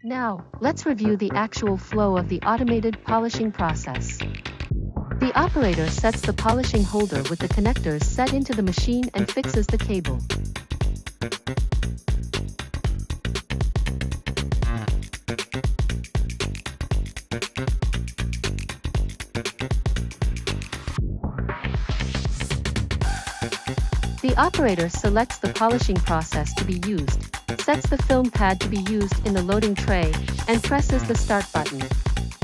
Now, let's review the actual flow of the automated polishing process. The operator sets the polishing holder with the connectors set into the machine and fixes the cable. The operator selects the polishing process to be used, sets the film pad to be used in the loading tray, and presses the start button.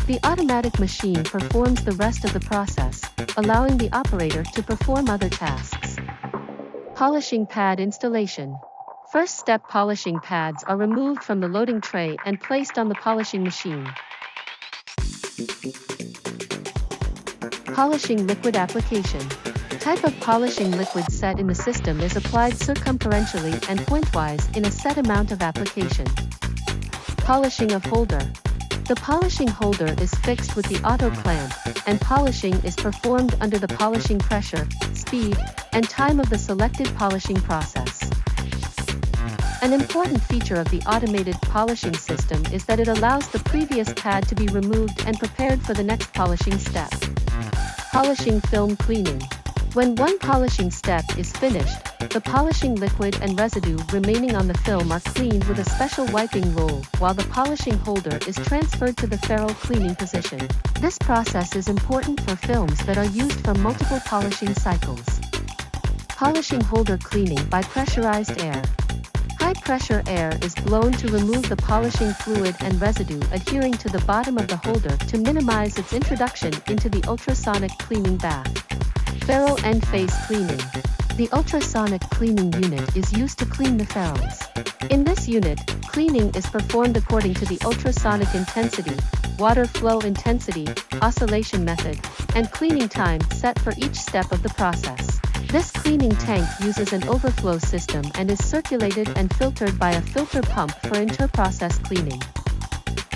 The automatic machine performs the rest of the process, allowing the operator to perform other tasks. Polishing pad installation. First step, polishing pads are removed from the loading tray and placed on the polishing machine. Polishing liquid application. Type of polishing liquid set in the system is applied circumferentially and pointwise in a set amount of application. Polishing of holder. The polishing holder is fixed with the auto clamp, and polishing is performed under the polishing pressure, speed, and time of the selected polishing process. An important feature of the automated polishing system is that it allows the previous pad to be removed and prepared for the next polishing step. Polishing film cleaning. When one polishing step is finished, the polishing liquid and residue remaining on the film are cleaned with a special wiping roll, while the polishing holder is transferred to the Ferrule cleaning position. This process is important for films that are used for multiple polishing cycles. Polishing holder cleaning by pressurized air. High-pressure air is blown to remove the polishing fluid and residue adhering to the bottom of the holder to minimize its introduction into the ultrasonic cleaning bath. Ferrule endface cleaning. The ultrasonic cleaning unit is used to clean the ferrules. In this unit, cleaning is performed according to the ultrasonic intensity, water flow intensity, oscillation method, and cleaning time set for each step of the process. This cleaning tank uses an overflow system and is circulated and filtered by a filter pump for inter-process cleaning.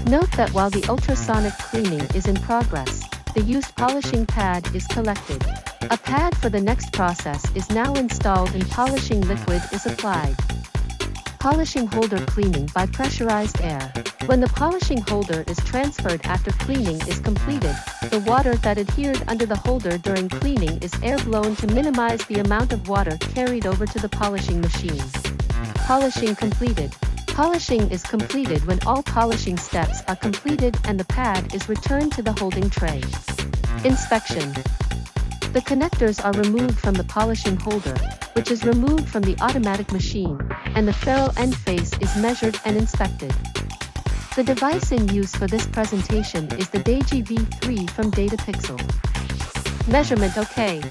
Note that while the ultrasonic cleaning is in progress, the used polishing pad is collected. A pad for the next process is now installed and polishing liquid is applied. Polishing holder cleaning by pressurized air. When the polishing holder is transferred after cleaning is completed, the water that adhered under the holder during cleaning is air-blown to minimize the amount of water carried over to the polishing machine. Polishing completed. Polishing is completed when all polishing steps are completed and the pad is returned to the holding tray. Inspection. The connectors are removed from the polishing holder, which is removed from the automatic machine, and the Ferrule end face is measured and inspected. The device in use for this presentation is the Giken V3 from Datapixel. Measurement OK.